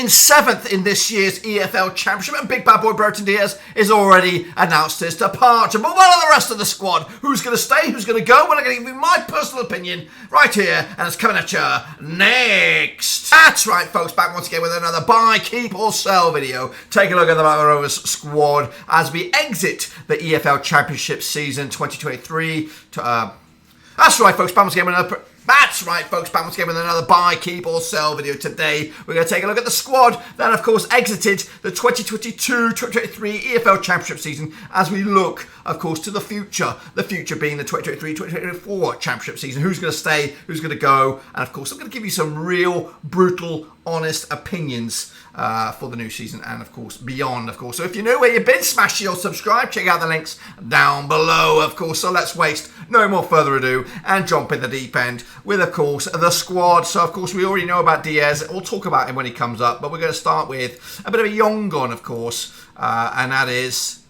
in 7th in this year's EFL Championship, and big bad boy Brereton-Diaz is already announced his departure. But what are the rest of the squad? Who's going to stay? Who's going to go? Well, I'm going to give you my personal opinion right here, and it's coming at you next. That's right, folks, back once again with another buy, keep or sell video. Take a look at the Blackburn Rovers squad as we exit the EFL Championship season 2023. That's right, folks, back once again with another... That's right, folks, back once again with another buy, keep or sell video. Today, we're going to take a look at the squad that, of course, exited the 2022-2023 EFL Championship season as we look, of course, to the future. The future being the 2023-2024 Championship season. Who's going to stay, who's going to go, and, of course, I'm going to give you some real, brutal, honest opinions for the new season and, of course, beyond, of course. So if you're new where you've been, smash your subscribe. Check out the links down below, of course. So let's waste no more further ado and jump in the deep end with, of course, the squad. So, of course, we already know about Diaz. We'll talk about him when he comes up, but we're going to start with a bit of a young gun, of course, and that is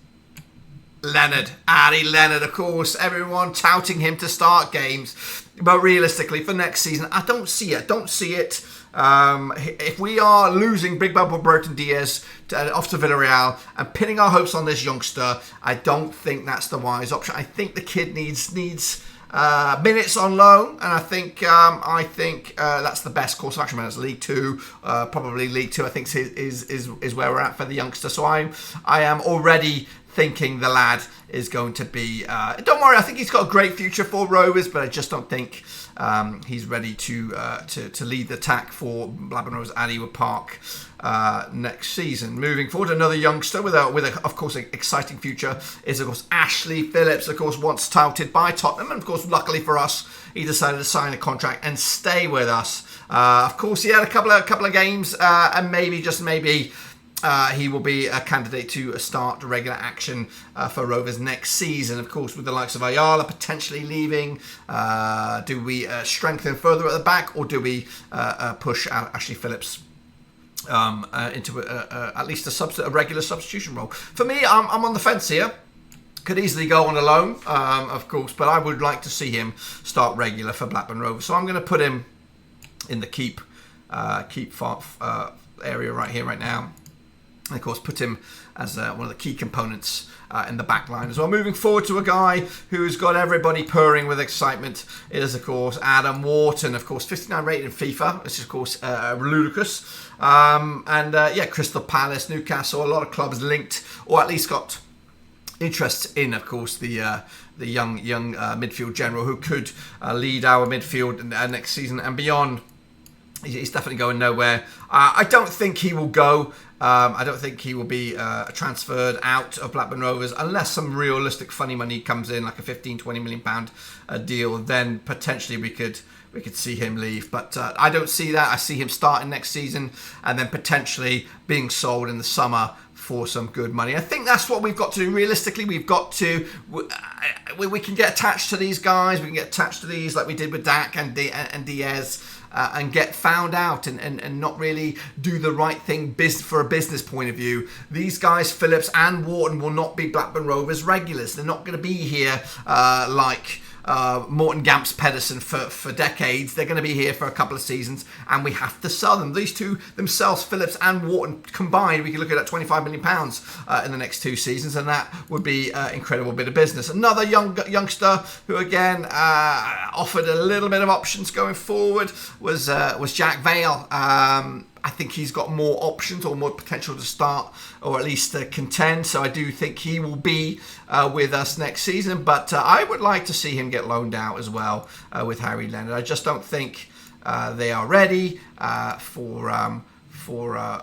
Leonard. Harry Leonard, of course. Everyone touting him to start games. But realistically, for next season, I don't see it. If we are losing Big Bubble Brereton-Diaz off to Villarreal and pinning our hopes on this youngster, I don't think that's the wise option. I think the kid needs minutes on loan, and I think that's the best course of action. It's League Two, probably League Two. I think is where we're at for the youngster. So I am already thinking the lad is going to be... don't worry, I think he's got a great future for Rovers, but I just don't think he's ready to lead the attack for Blackburn Rovers at Ewood Park next season. Moving forward, another youngster with of course, an exciting future is, of course, Ashley Phillips, of course, once touted by Tottenham, and, of course, luckily for us, he decided to sign a contract and stay with us. Of course, he had a couple of games, and maybe, just maybe, he will be a candidate to start regular action for Rovers next season. Of course, with the likes of Ayala potentially leaving, do we strengthen further at the back, or do we push Ashley Phillips into at least a regular substitution role? For me, I'm on the fence here. Could easily go on a loan, of course, but I would like to see him start regular for Blackburn Rovers. So I'm going to put him in the keep area right here, right now. And, of course, put him as one of the key components in the back line as well. Moving forward to a guy who's got everybody purring with excitement is, of course, Adam Wharton. Of course, 59 rated in FIFA. This is, of course, ludicrous. Crystal Palace, Newcastle, a lot of clubs linked, or at least got interest in, of course, the young midfield general who could lead our midfield next season and beyond. He's definitely going nowhere. I don't think he will go. I don't think he will be transferred out of Blackburn Rovers unless some realistic funny money comes in, like a 15-20 million pound deal. Then potentially we could see him leave. But I don't see that. I see him starting next season and then potentially being sold in the summer for some good money. I think that's what we've got to do. Realistically, we've got to... We can get attached to these guys. We can get attached to these like we did with Dak and Diaz. And get found out and not really do the right thing for a business point of view. These guys, Phillips and Wharton, will not be Blackburn Rovers regulars. They're not going to be here like Morton, Gamps, Pedersen for decades. They're going to be here for a couple of seasons, and we have to sell them. These two themselves, Phillips and Wharton combined, we could look at that £25 million in the next 2 seasons, and that would be an incredible bit of business. Another youngster who, again, offered a little bit of options going forward was Jack Vale. I think he's got more options or more potential to start or at least contend. So I do think he will be with us next season. But I would like to see him get loaned out as well with Harry Leonard. I just don't think they are ready for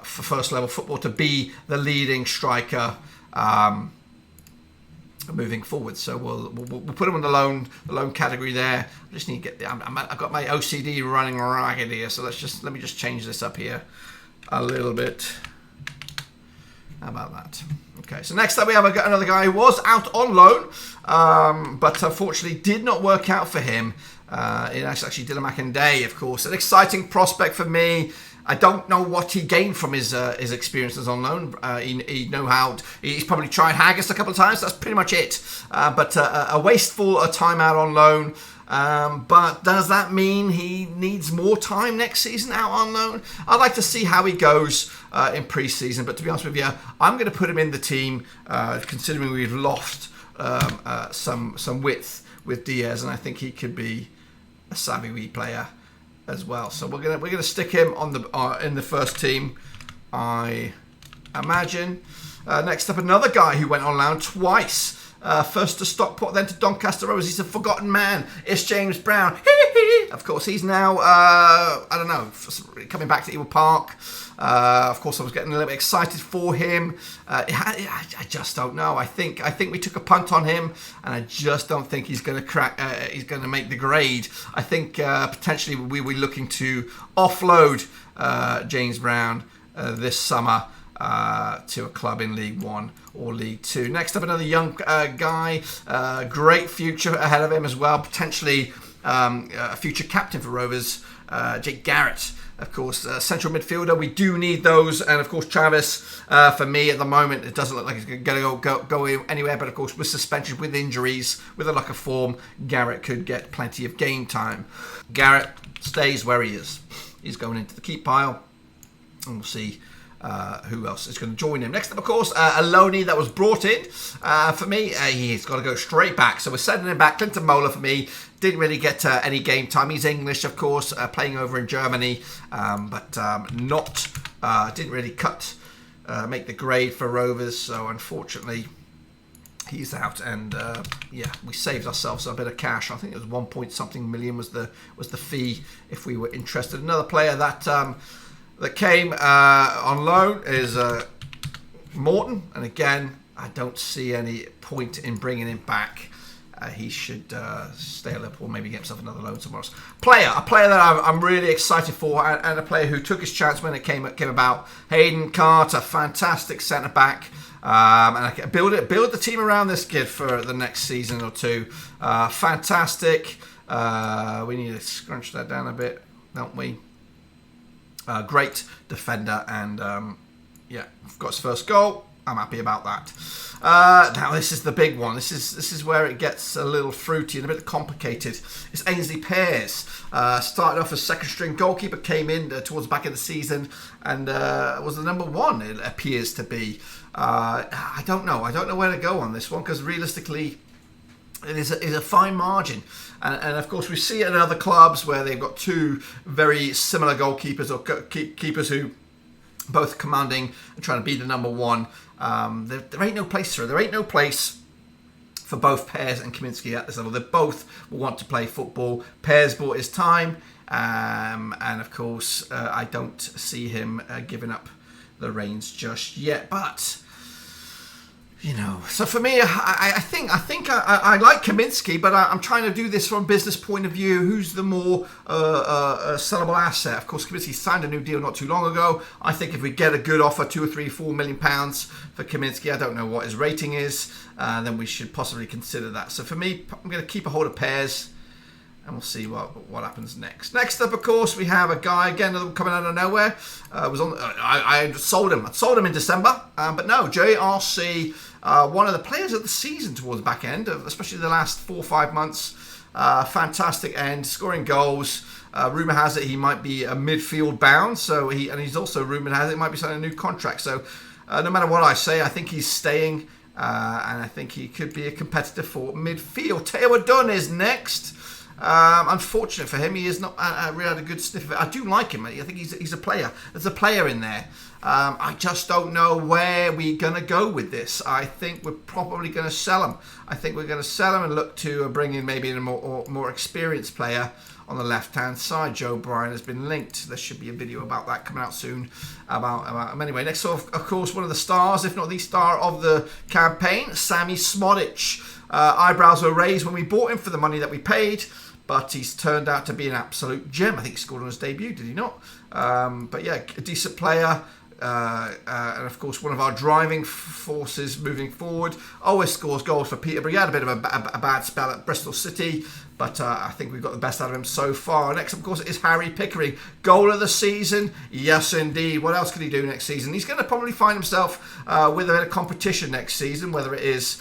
first level football to be the leading striker moving forward. So we'll put him on the loan category there. I just need to get I've got my OCD running ragged here, so let me just change this up here a little bit. How about that? Okay, so next up we have another guy who was out on loan, but unfortunately did not work out for him. It actually Dylan McInday, of course, an exciting prospect for me. I don't know what he gained from his experiences on loan. He's probably tried Haggis a couple of times. That's pretty much it. But a wasteful time out on loan. But does that mean he needs more time next season out on loan? I'd like to see how he goes in pre-season. But to be honest with you, I'm going to put him in the team, considering we've lost some width with Diaz, and I think he could be a savvy wee player as well. So we're gonna stick him on the in the first team, I imagine. Next up, another guy who went on loan twice. First to Stockport, then to Doncaster Rovers. He's a forgotten man. It's James Brown. Of course, he's now, I don't know, coming back to Ewood Park. Of course, I was getting a little bit excited for him. I just don't know. I think we took a punt on him, and I just don't think he's going to crack. He's going to make the grade. I think potentially we were looking to offload James Brown this summer to a club in League One or League Two. Next up, another young guy, great future ahead of him as well. Potentially a future captain for Rovers, Jake Garrett. Of course, central midfielder. We do need those, and of course, Travis. For me, at the moment, it doesn't look like he's going to go anywhere. But of course, with suspension, with injuries, with a lack of form, Garrett could get plenty of game time. Garrett stays where he is. He's going into the keep pile, and we'll see who else is going to join him. Next up, of course, a loanee that was brought in. For me, he's got to go straight back. So we're sending him back. Clinton Mola, for me, didn't really get any game time. He's English, of course, playing over in Germany, but didn't really make the grade for Rovers. So unfortunately, he's out, and we saved ourselves a bit of cash. I think it was 1 point something million was the fee if we were interested. Another player that came on loan is Morton, and again, I don't see any point in bringing him back. He should stay at Liverpool, maybe get himself another loan somewhere else. A player that I'm really excited for, and a player who took his chance when it came about. Hayden Carter, fantastic centre back, and I can build the team around this kid for the next season or two. Fantastic. We need to scrunch that down a bit, don't we? Great defender, and got his first goal. I'm happy about that. Now this is the big one. This is where it gets a little fruity and a bit complicated. It's Ainsley Pears. Started off as second string goalkeeper, came in towards the back of the season, and was the number one, it appears to be. I don't know where to go on this one, because realistically it is a fine margin. And of course, we see it in other clubs where they've got two very similar goalkeepers or keepers who both commanding and trying to be the number one. There ain't no place for it. There ain't no place for both Pears and Kaminski at this level. They both will want to play football. Pears bought his time, and of course, I don't see him giving up the reins just yet. But so for me, I think I like Kaminski, but I'm trying to do this from a business point of view. Who's the more sellable asset? Of course, Kaminski signed a new deal not too long ago. I think if we get a good offer, £2 or £3, £4 million for Kaminski, I don't know what his rating is, then we should possibly consider that. So for me, I'm going to keep a hold of Pears, and we'll see what happens next. Next up, of course, we have a guy, again, coming out of nowhere. I sold him. I sold him in December, but no, JRC, one of the players of the season towards the back end, especially the last 4 or 5 months. Fantastic end, scoring goals. Rumour has it he might be a midfield bound, and he's also rumoured has it might be signing a new contract. So no matter what I say, I think he's staying, and I think he could be a competitor for midfield. Ewood Dunn is next. Unfortunate for him, he has not really had a good sniff of it. I do like him. I think he's a player. There's a player in there. I just don't know where we're going to go with this. I think we're probably going to sell him. I think we're going to sell him and look to bring in maybe a more experienced player on the left-hand side. Joe Bryan has been linked. There should be a video about that coming out soon. About him. Anyway, next, of course, one of the stars, if not the star of the campaign, Sammy Smodic. Eyebrows were raised when we bought him for the money that we paid, but he's turned out to be an absolute gem. I think he scored on his debut, did he not? But yeah, a decent player. And of course, one of our driving forces moving forward. Always scores goals for Peterborough. He had a bit of a bad spell at Bristol City, but I think we've got the best out of him so far. Next, of course, is Harry Pickering. Goal of the season? Yes, indeed. What else can he do next season? He's going to probably find himself with a bit of competition next season, whether it is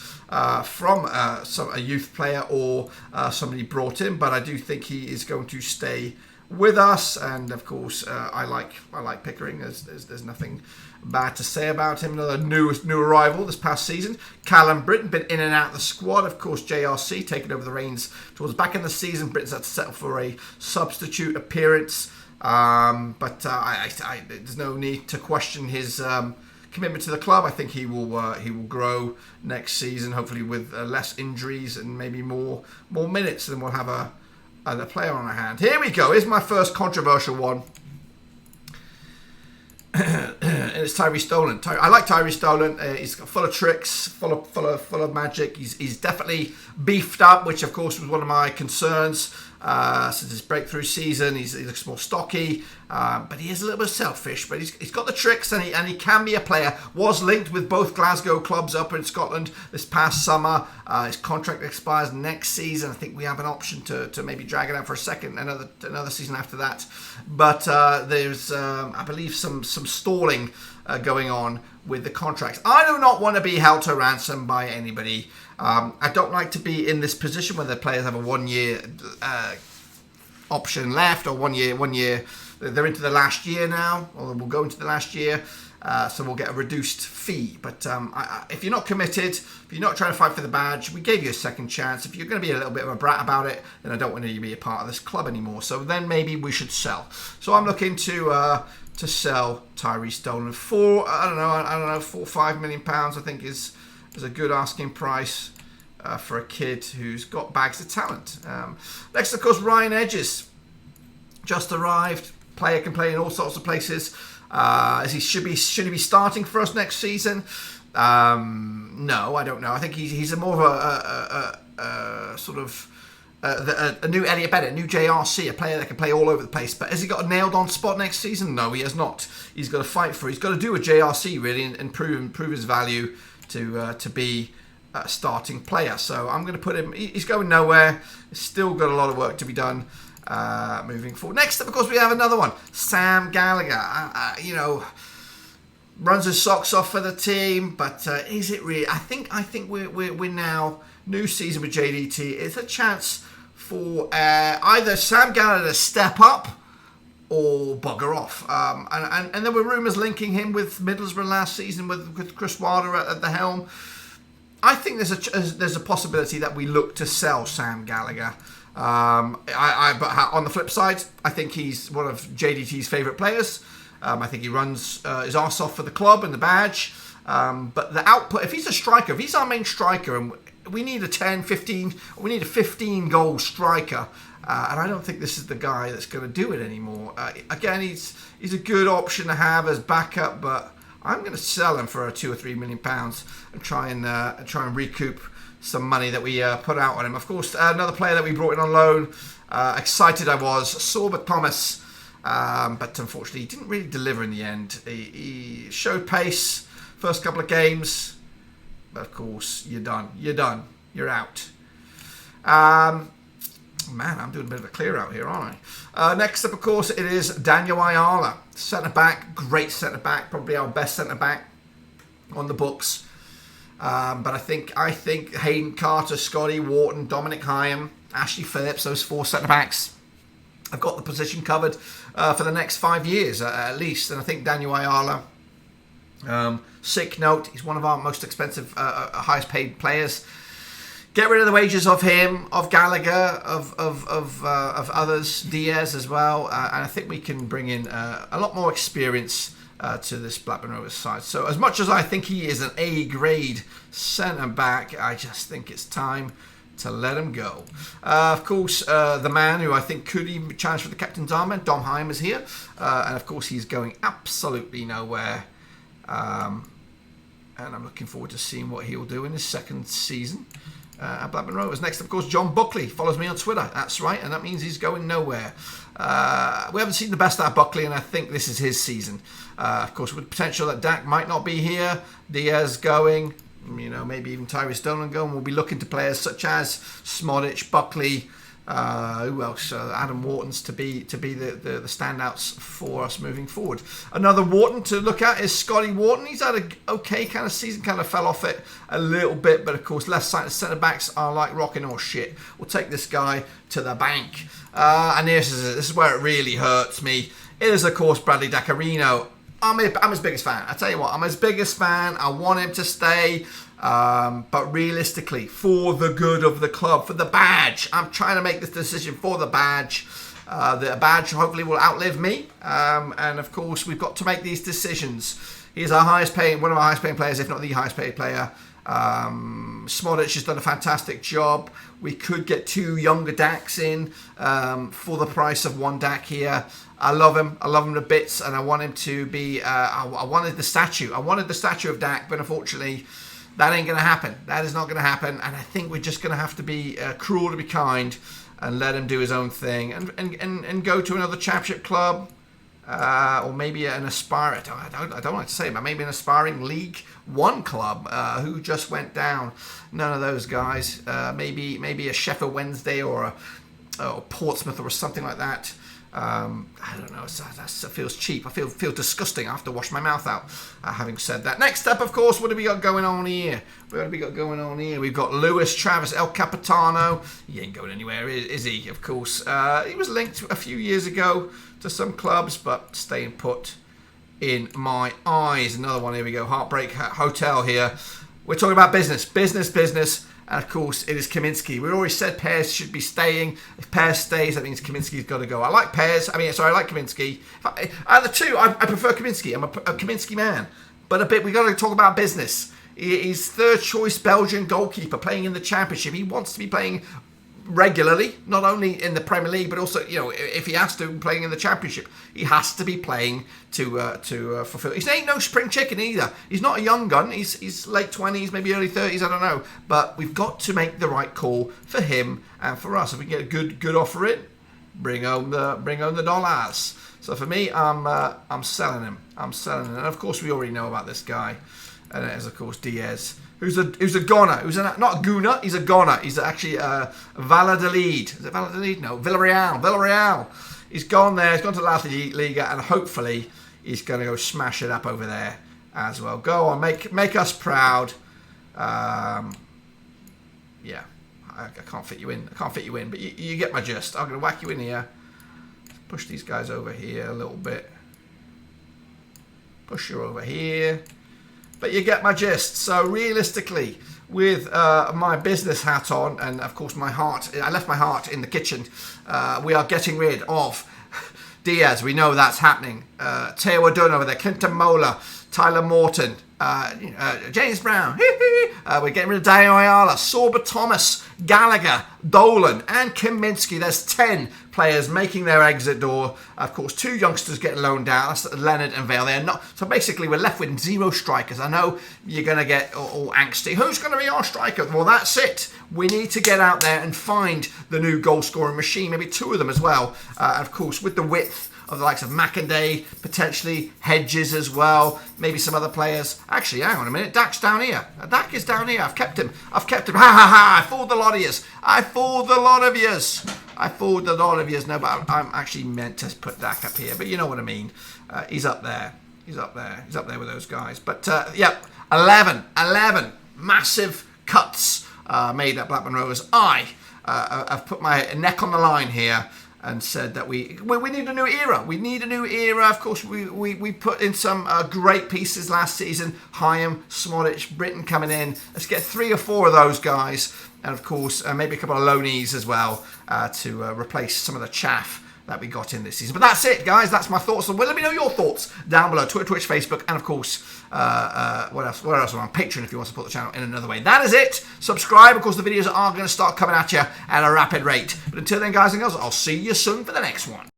from a youth player or somebody brought in. But I do think he is going to stay with us, and of course I like Pickering. There's nothing bad to say about him. Another new arrival this past season. Callum Britton, been in and out of the squad. Of course, JRC taking over the reins towards back in the season. Britton's had to settle for a substitute appearance, but there's no need to question his commitment to the club. I think he will grow next season, hopefully with less injuries and maybe more minutes, and we'll have a player on our hand. Here we go. Here's my first controversial one. And it's Tyree Stolen. I like Tyree Stolen. He's full of tricks, full of magic. He's definitely beefed up, which of course was one of my concerns since his breakthrough season. He looks more stocky, but he is a little bit selfish. But he's got the tricks, and he can be a player. Was linked with both Glasgow clubs up in Scotland this past summer. His contract expires next season. I think we have an option to maybe drag it out for another season after that. But there's I believe some stalling going on with the contracts. I do not want to be held to ransom by anybody. I don't like to be in this position where the players have a 1 year option left, or 1 year. They're into the last year now, or we'll go into the last year, so we'll get a reduced fee. But if you're not committed, if you're not trying to fight for the badge, we gave you a second chance. If you're going to be a little bit of a brat about it, then I don't want you to be a part of this club anymore. So then maybe we should sell. So I'm looking to sell Tyree Stolen for I don't know, £4 or £5 million. I think is a good asking price for a kid who's got bags of talent. Next, of course, Ryan Edges, just arrived. Player can play in all sorts of places. As he should he be starting for us next season? No, I don't know. I think he's a more of a sort of a new Elliot Bennett, new JRC, a player that can play all over the place. But has he got a nailed-on spot next season? No, he has not. He's got to fight for it. He's got to do a JRC really and prove his value to be a starting player. So I'm going to put him. He's going nowhere. He's still got a lot of work to be done moving forward. Next up, of course, we have another one. Sam Gallagher. Runs his socks off for the team, but is it really? I think we're now new season with JDT. It's a chance for either Sam Gallagher to step up or bugger off. And there were rumours linking him with Middlesbrough last season with Chris Wilder at the helm. I think there's a possibility that we look to sell Sam Gallagher. But on the flip side, I think he's one of JDT's favourite players. I think he runs his arse off for the club and the badge. But the output, if he's a striker, if he's our main striker, and we need a 10, 15, we need a 15-goal striker. And I don't think this is the guy that's going to do it anymore. Again, he's a good option to have as backup, but I'm going to sell him for £2 or £3 million and try and recoup some money that we put out on him. Of course, another player that we brought in on loan. Excited I was, Sorbert Thomas, but unfortunately he didn't really deliver in the end. He showed pace first couple of games, but of course you're done. You're out. Man, I'm doing a bit of a clear out here, aren't I? Next up, of course, it is Daniel Ayala, centre-back, great centre-back, probably our best centre-back on the books. But I think Hayden Carter, Scotty Wharton, Dominic Hyam, Ashley Phillips, those four centre-backs, have got the position covered for the next 5 years at least. And I think Daniel Ayala, sick note, he's one of our most expensive, highest paid players. Get rid of the wages of him, of Gallagher, of others, Diaz as well, and I think we can bring in a lot more experience to this Blackburn Rovers side. So as much as I think he is an A-grade centre-back, I just think it's time to let him go. Of course, the man who I think could even challenge for the captain's armband, Dom Heim, is here, and of course he's going absolutely nowhere. And I'm looking forward to seeing what he'll do in his second season at Blackburn Rovers. Next, of course, John Buckley follows me on Twitter. That's right, and that means he's going nowhere. We haven't seen the best out of Buckley, and I think this is his season. Of course, with potential that Dak might not be here, Diaz going, maybe even Tyrese Dolan going. We'll be looking to players such as Smodic, Buckley, who else? Adam Wharton's to be the standouts for us moving forward. Another Wharton to look at is Scotty Wharton. He's had an okay kind of season, kind of fell off it a little bit, but of course left side centre backs are like rocking or shit. We'll take this guy to the bank. And this is where it really hurts me. It is of course Bradley Dacarino. I'm his biggest fan. I tell you what, I'm his biggest fan. I want him to stay. But realistically, for the good of the club, for the badge, I'm trying to make this decision for the badge. The badge hopefully will outlive me. And of course, we've got to make these decisions. He's our one of our highest paying players, if not the highest paid player. Smodic has done a fantastic job. We could get 2 younger Daks in for the price of 1 Dak here. I love him. I love him to bits, and I want him to be. I wanted the statue. I wanted the statue of Dak, but unfortunately, that ain't going to happen. That is not going to happen, and I think we're just going to have to be cruel to be kind and let him do his own thing and go to another championship club. Or maybe an aspiring, I don't like to say it, but maybe an aspiring League One club who just went down. None of those guys. Maybe a Sheffield Wednesday or a Portsmouth or something like that. I don't know. That feels cheap. I feel disgusting. I have to wash my mouth out. Having said that, next up, of course, what have we got going on here? We've got Luis Travis El Capitano. He ain't going anywhere, is he? Of course, he was linked a few years ago to some clubs, but staying put in my eyes. Another one. Here we go. Heartbreak Hotel here. We're talking about business. And of course, it is Kaminsky. We already said Pears should be staying. If Pears stays, that means Kaminsky's got to go. I like Pears. I like Kaminsky. Out of the two, I prefer Kaminsky. I'm a Kaminsky man. But we got to talk about business. He's third choice Belgian goalkeeper playing in the Championship. He wants to be playing regularly, not only in the Premier League, but also, if he has to, playing in the Championship. He has to be playing to fulfill. He ain't no spring chicken either. He's not a young gun. He's late 20s, maybe early 30s, I don't know. But we've got to make the right call for him and for us. If we get a good offer in, bring home the dollars. So for me, I'm selling him. And of course, we already know about this guy, and it is of course Diaz. Who's a goner? Not a gooner. He's a goner. He's actually Valladolid. Is it Valladolid? No, Villarreal. He's gone there. He's gone to La Liga, and hopefully he's going to go smash it up over there as well. Go on, make us proud. Yeah, I can't fit you in. But you get my gist. I'm going to whack you in here. Push these guys over here a little bit. Push you over here. But you get my gist. So realistically, with my business hat on, and of course my heart, I left my heart in the kitchen. We are getting rid of Diaz. We know that's happening. Teo Adun over there, Clinton Mola, Tyler Morton, James Brown. We're getting rid of Daniel Ayala, Sorba Thomas, Gallagher, Dolan, and Kaminsky. There's 10 players making their exit door. Of course, 2 youngsters getting loaned out. That's Leonard and Vale. They're not. So basically, we're left with 0 strikers. I know you're going to get all angsty. Who's going to be our striker? Well, that's it. We need to get out there and find the new goal-scoring machine. Maybe 2 of them as well. Of course, with the width of the likes of Mackenday, potentially Hedges as well, maybe some other players. Actually, hang on a minute, Dak's down here. Dak is down here. I've kept him. Ha ha ha! I fooled a lot of yous. No, but I'm actually meant to put Dak up here. But you know what I mean. He's up there. He's up there with those guys. But 11 massive cuts made at Blackburn Rovers. I've put my neck on the line here and said that we need a new era. We need a new era. Of course, we put in some great pieces last season. Hyam, Smodic, Britton coming in. Let's get 3 or 4 of those guys. And of course, maybe a couple of loanees as well to replace some of the chaff that we got in this season. But that's it, guys. That's my thoughts. So let me know your thoughts down below. Twitter, Twitch, Facebook, and of course, what else? Where else? On Patreon if you want to support the channel in another way. That is it. Subscribe. Of course, the videos are going to start coming at you at a rapid rate. But until then, guys and girls, I'll see you soon for the next one.